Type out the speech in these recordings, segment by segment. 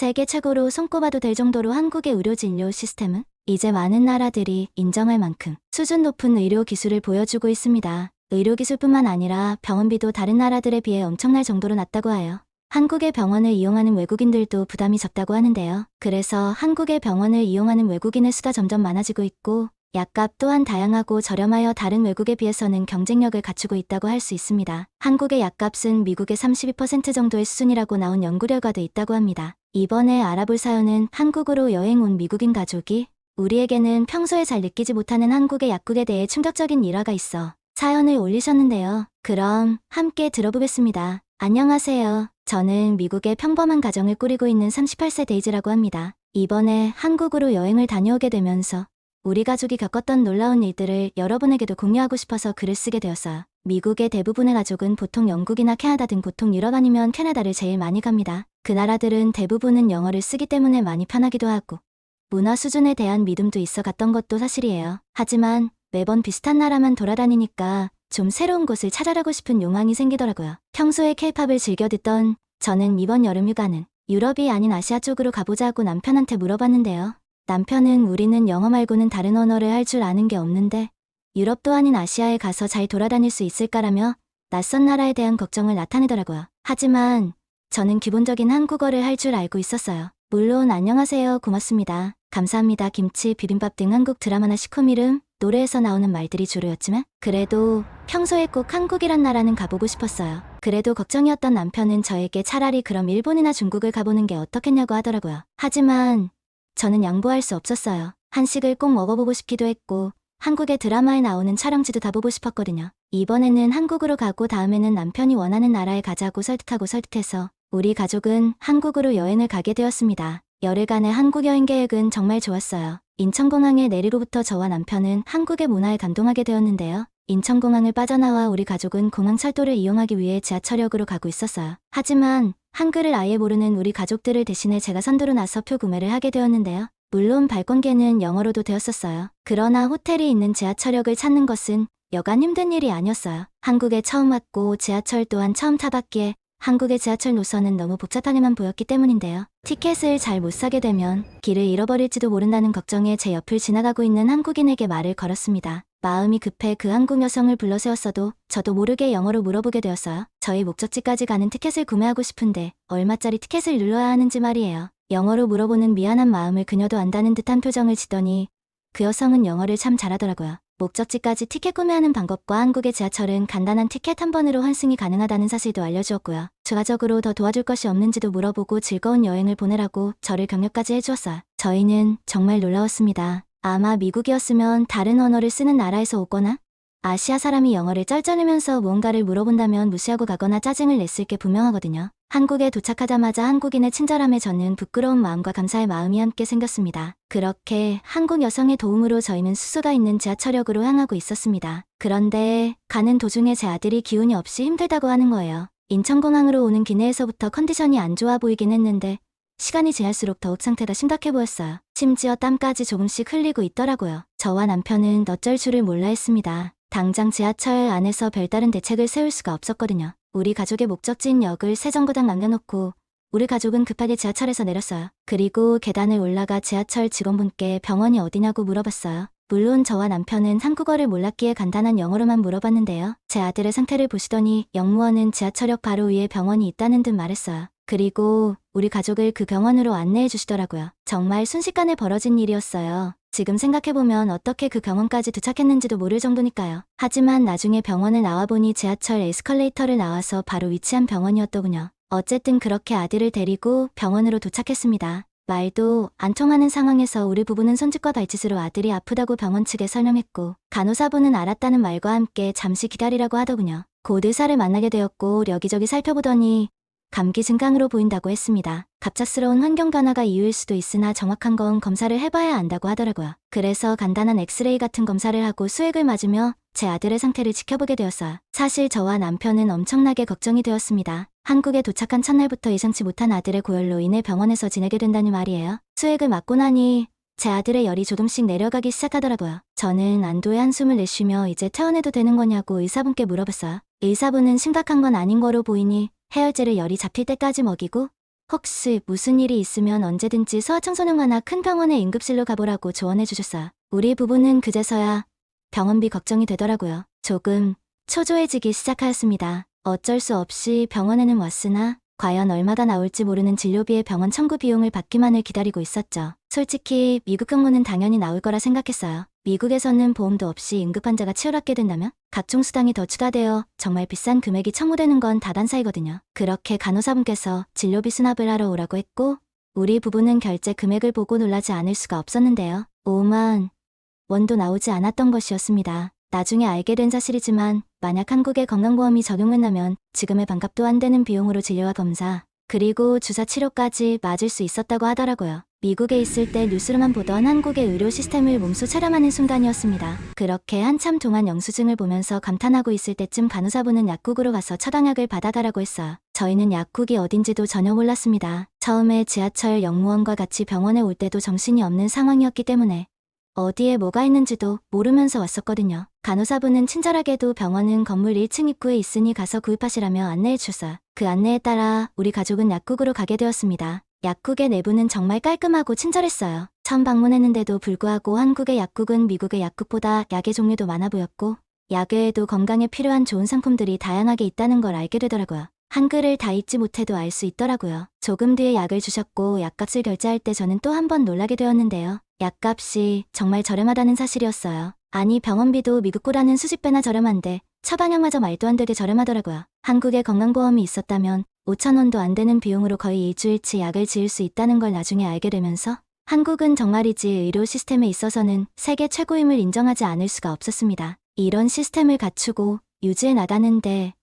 세계 최고로 손꼽아도 될 정도로 한국의 의료 진료 시스템은 이제 많은 나라들이 인정할 만큼 수준 높은 의료 기술을 보여주고 있습니다. 의료 기술뿐만 아니라 병원비도 다른 나라들에 비해 엄청날 정도로 낮다고 하여 한국의 병원을 이용하는 외국인들도 부담이 적다고 하는데요. 그래서 한국의 병원을 이용하는 외국인의 수가 점점 많아지고 있고 약값 또한 다양하고 저렴하여 다른 외국에 비해서는 경쟁력을 갖추고 있다고 할 수 있습니다. 한국의 약값은 미국의 32% 정도의 수준이라고 나온 연구 결과도 있다고 합니다. 이번에 알아볼 사연은 한국으로 여행 온 미국인 가족이 우리에게는 평소에 잘 느끼지 못하는 한국의 약국에 대해 충격적인 일화가 있어 사연을 올리셨는데요. 그럼 함께 들어보겠습니다. 안녕하세요. 저는 미국의 평범한 가정을 꾸리고 있는 38세 데이즈라고 합니다. 이번에 한국으로 여행을 다녀오게 되면서 우리 가족이 겪었던 놀라운 일들을 여러분에게도 공유하고 싶어서 글을 쓰게 되었어요. 미국의 대부분의 가족은 보통 영국이나 캐나다 등 보통 유럽 아니면 캐나다를 제일 많이 갑니다. 그 나라들은 대부분은 영어를 쓰기 때문에 많이 편하기도 하고 문화 수준에 대한 믿음도 있어 갔던 것도 사실이에요. 하지만 매번 비슷한 나라만 돌아다니니까 좀 새로운 곳을 찾아가고 싶은 욕망이 생기더라고요. 평소에 케이팝을 즐겨 듣던 저는 이번 여름 휴가는 유럽이 아닌 아시아 쪽으로 가보자 하고 남편한테 물어봤는데요. 남편은 우리는 영어 말고는 다른 언어를 할 줄 아는 게 없는데 유럽도 아닌 아시아에 가서 잘 돌아다닐 수 있을까라며 낯선 나라에 대한 걱정을 나타내더라고요. 하지만 저는 기본적인 한국어를 할 줄 알고 있었어요. 물론 안녕하세요, 고맙습니다, 감사합니다, 김치, 비빔밥 등 한국 드라마나 시콤 이름, 노래에서 나오는 말들이 주로였지만 그래도 평소에 꼭 한국이란 나라는 가보고 싶었어요. 그래도 걱정이었던 남편은 저에게 차라리 그럼 일본이나 중국을 가보는 게 어떻겠냐고 하더라고요. 하지만 저는 양보할 수 없었어요. 한식을 꼭 먹어보고 싶기도 했고 한국의 드라마에 나오는 촬영지도 다 보고 싶었거든요. 이번에는 한국으로 가고 다음에는 남편이 원하는 나라에 가자고 설득해서 우리 가족은 한국으로 여행을 가게 되었습니다. 열흘간의 한국 여행 계획은 정말 좋았어요. 인천공항에 내리고부터 저와 남편은 한국의 문화에 감동하게 되었는데요. 인천공항을 빠져나와 우리 가족은 공항 철도를 이용하기 위해 지하철역으로 가고 있었어요. 하지만 한글을 아예 모르는 우리 가족들을 대신해 제가 선두로 나서 표 구매를 하게 되었는데요. 물론 발권계는 영어로도 되었었어요. 그러나 호텔이 있는 지하철역을 찾는 것은 여간 힘든 일이 아니었어요. 한국에 처음 왔고 지하철 또한 처음 타봤기에 한국의 지하철 노선은 너무 복잡하게만 보였기 때문인데요. 티켓을 잘 못 사게 되면 길을 잃어버릴지도 모른다는 걱정에 제 옆을 지나가고 있는 한국인에게 말을 걸었습니다. 마음이 급해 그 한국 여성을 불러 세웠어도 저도 모르게 영어로 물어보게 되었어요. 저희 목적지까지 가는 티켓을 구매하고 싶은데 얼마짜리 티켓을 눌러야 하는지 말이에요. 영어로 물어보는 미안한 마음을 그녀도 안다는 듯한 표정을 짓더니 그 여성은 영어를 참 잘하더라고요. 목적지까지 티켓 구매하는 방법과 한국의 지하철은 간단한 티켓 한 번으로 환승이 가능하다는 사실도 알려주었고요. 추가적으로 더 도와줄 것이 없는지도 물어보고 즐거운 여행을 보내라고 저를 격려까지 해주었어요. 저희는 정말 놀라웠습니다. 아마 미국이었으면 다른 언어를 쓰는 나라에서 오거나 아시아 사람이 영어를 쩔쩔이면서 무언가를 물어본다면 무시하고 가거나 짜증을 냈을 게 분명하거든요. 한국에 도착하자마자 한국인의 친절함에 저는 부끄러운 마음과 감사의 마음이 함께 생겼습니다. 그렇게 한국 여성의 도움으로 저희는 숙소가 있는 지하철역으로 향하고 있었습니다. 그런데 가는 도중에 제 아들이 기운이 없이 힘들다고 하는 거예요. 인천공항으로 오는 기내에서부터 컨디션이 안 좋아 보이긴 했는데 시간이 지날수록 더욱 상태가 심각해 보였어요. 심지어 땀까지 조금씩 흘리고 있더라고요. 저와 남편은 어쩔 줄을 몰라 했습니다. 당장 지하철 안에서 별다른 대책을 세울 수가 없었거든요. 우리 가족의 목적지인 역을 세정거장 남겨놓고 우리 가족은 급하게 지하철에서 내렸어요. 그리고 계단을 올라가 지하철 직원분께 병원이 어디냐고 물어봤어요. 물론 저와 남편은 한국어를 몰랐기에 간단한 영어로만 물어봤는데요. 제 아들의 상태를 보시더니 역무원은 지하철역 바로 위에 병원이 있다는 듯 말했어요. 그리고 우리 가족을 그 병원으로 안내해 주시더라고요. 정말 순식간에 벌어진 일이었어요. 지금 생각해보면 어떻게 그 병원까지 도착했는지도 모를 정도니까요. 하지만 나중에 병원을 나와보니 지하철 에스컬레이터를 나와서 바로 위치한 병원이었더군요. 어쨌든 그렇게 아들을 데리고 병원으로 도착했습니다. 말도 안 통하는 상황에서 우리 부부는 손짓과 발짓으로 아들이 아프다고 병원 측에 설명했고 간호사분은 알았다는 말과 함께 잠시 기다리라고 하더군요. 곧 의사를 만나게 되었고 여기저기 살펴보더니 감기 증강으로 보인다고 했습니다. 갑작스러운 환경 변화가 이유일 수도 있으나 정확한 건 검사를 해봐야 안다고 하더라고요. 그래서 간단한 엑스레이 같은 검사를 하고 수액을 맞으며 제 아들의 상태를 지켜보게 되었어요. 사실 저와 남편은 엄청나게 걱정이 되었습니다. 한국에 도착한 첫날부터 예상치 못한 아들의 고열로 인해 병원에서 지내게 된다니 말이에요. 수액을 맞고 나니 제 아들의 열이 조금씩 내려가기 시작하더라고요. 저는 안도의 한숨을 내쉬며 이제 퇴원해도 되는 거냐고 의사분께 물어봤어요. 의사분은 심각한 건 아닌 거로 보이니 해열제를 열이 잡힐 때까지 먹이고 혹시 무슨 일이 있으면 언제든지 소아청소년과나 큰 병원의 응급실로 가보라고 조언해 주셨어요. 우리 부부는 그제서야 병원비 걱정이 되더라고요. 조금 초조해지기 시작하였습니다. 어쩔 수 없이 병원에는 왔으나 과연 얼마가 나올지 모르는 진료비의 병원 청구 비용을 받기만을 기다리고 있었죠. 솔직히 미국 경무는 당연히 나올 거라 생각했어요. 미국에서는 보험도 없이 응급환자가 치열하게 된다면 각종 수당이 더 추가되어 정말 비싼 금액이 청구되는 건 다단사이거든요. 그렇게 간호사분께서 진료비 수납을 하러 오라고 했고 우리 부부는 결제 금액을 보고 놀라지 않을 수가 없었는데요. 5만 원도 나오지 않았던 것이었습니다. 나중에 알게 된 사실이지만 만약 한국의 건강보험이 적용된다면 지금의 반값도 안 되는 비용으로 진료와 검사, 그리고 주사 치료까지 맞을 수 있었다고 하더라고요. 미국에 있을 때 뉴스로만 보던 한국의 의료 시스템을 몸소 체감하는 순간이었습니다. 그렇게 한참 동안 영수증을 보면서 감탄하고 있을 때쯤 간호사분은 약국으로 가서 처방약을 받아가라고 했어요. 저희는 약국이 어딘지도 전혀 몰랐습니다. 처음에 지하철 역무원과 같이 병원에 올 때도 정신이 없는 상황이었기 때문에 어디에 뭐가 있는지도 모르면서 왔었거든요. 간호사분은 친절하게도 병원은 건물 1층 입구에 있으니 가서 구입하시라며 안내해 주셨어요. 그 안내에 따라 우리 가족은 약국으로 가게 되었습니다. 약국의 내부는 정말 깔끔하고 친절했어요. 처음 방문했는데도 불구하고 한국의 약국은 미국의 약국보다 약의 종류도 많아 보였고 약 외에도 건강에 필요한 좋은 상품들이 다양하게 있다는 걸 알게 되더라고요. 한글을 다 읽지 못해도 알 수 있더라고요. 조금 뒤에 약을 주셨고 약값을 결제할 때 저는 또 한 번 놀라게 되었는데요. 약값이 정말 저렴하다는 사실이었어요. 아니 병원비도 미국보다는 수십 배나 저렴한데 처방약마저 말도 안 되게 저렴하더라고요. 한국에 건강보험이 있었다면 5천 원도 안 되는 비용으로 거의 일주일치 약을 지을 수 있다는 걸 나중에 알게 되면서 한국은 정말이지 의료 시스템에 있어서는 세계 최고임을 인정하지 않을 수가 없었습니다. 이런 시스템을 갖추고 유지해 나가는데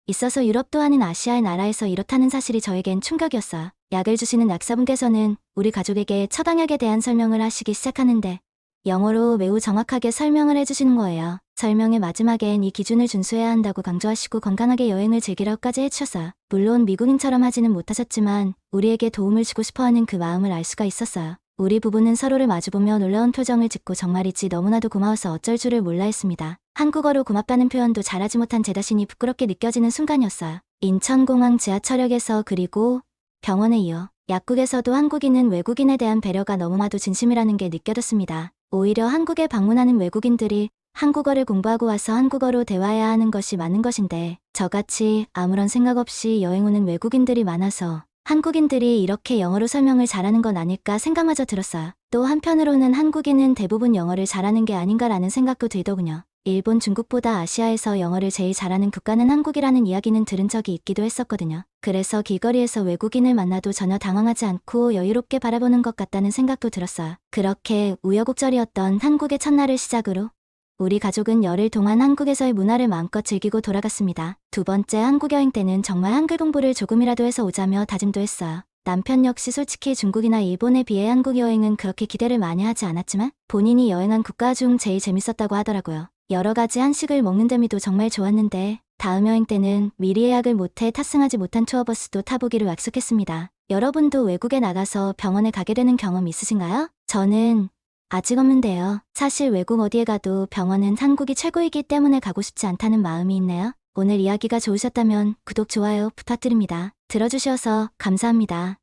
있어서 유럽도 아닌 아시아의 나라에서 이렇다는 사실이 저에겐 충격이었어요. 약을 주시는 약사분께서는 우리 가족에게 처방약에 대한 설명을 하시기 시작하는데 영어로 매우 정확하게 설명을 해주시는 거예요. 설명의 마지막엔 이 기준을 준수해야 한다고 강조하시고 건강하게 여행을 즐기라고까지 해주셨어요. 물론 미국인처럼 하지는 못하셨지만 우리에게 도움을 주고 싶어하는 그 마음을 알 수가 있었어요. 우리 부부는 서로를 마주보며 놀라운 표정을 짓고 정말이지 너무나도 고마워서 어쩔 줄을 몰라 했습니다. 한국어로 고맙다는 표현도 잘하지 못한 제 자신이 부끄럽게 느껴지는 순간이었어요. 인천공항 지하철역에서 그리고 병원에 이어 약국에서도 한국인은 외국인에 대한 배려가 너무나도 진심이라는 게 느껴졌습니다. 오히려 한국에 방문하는 외국인들이 한국어를 공부하고 와서 한국어로 대화해야 하는 것이 맞는 것인데 저같이 아무런 생각 없이 여행 오는 외국인들이 많아서 한국인들이 이렇게 영어로 설명을 잘하는 건 아닐까 생각마저 들었어요. 또 한편으로는 한국인은 대부분 영어를 잘하는 게 아닌가라는 생각도 들더군요. 일본, 중국보다 아시아에서 영어를 제일 잘하는 국가는 한국이라는 이야기는 들은 적이 있기도 했었거든요. 그래서 길거리에서 외국인을 만나도 전혀 당황하지 않고 여유롭게 바라보는 것 같다는 생각도 들었어요. 그렇게 우여곡절이었던 한국의 첫날을 시작으로 우리 가족은 열흘 동안 한국에서의 문화를 마음껏 즐기고 돌아갔습니다. 두 번째 한국 여행 때는 정말 한글 공부를 조금이라도 해서 오자며 다짐도 했어요. 남편 역시 솔직히 중국이나 일본에 비해 한국 여행은 그렇게 기대를 많이 하지 않았지만 본인이 여행한 국가 중 제일 재밌었다고 하더라고요. 여러 가지 한식을 먹는 재미도 정말 좋았는데 다음 여행 때는 미리 예약을 못해 탑승하지 못한 투어버스도 타보기로 약속했습니다. 여러분도 외국에 나가서 병원에 가게 되는 경험 있으신가요? 저는 아직 없는데요. 사실 외국 어디에 가도 병원은 한국이 최고이기 때문에 가고 싶지 않다는 마음이 있네요. 오늘 이야기가 좋으셨다면 구독, 좋아요 부탁드립니다. 들어주셔서 감사합니다.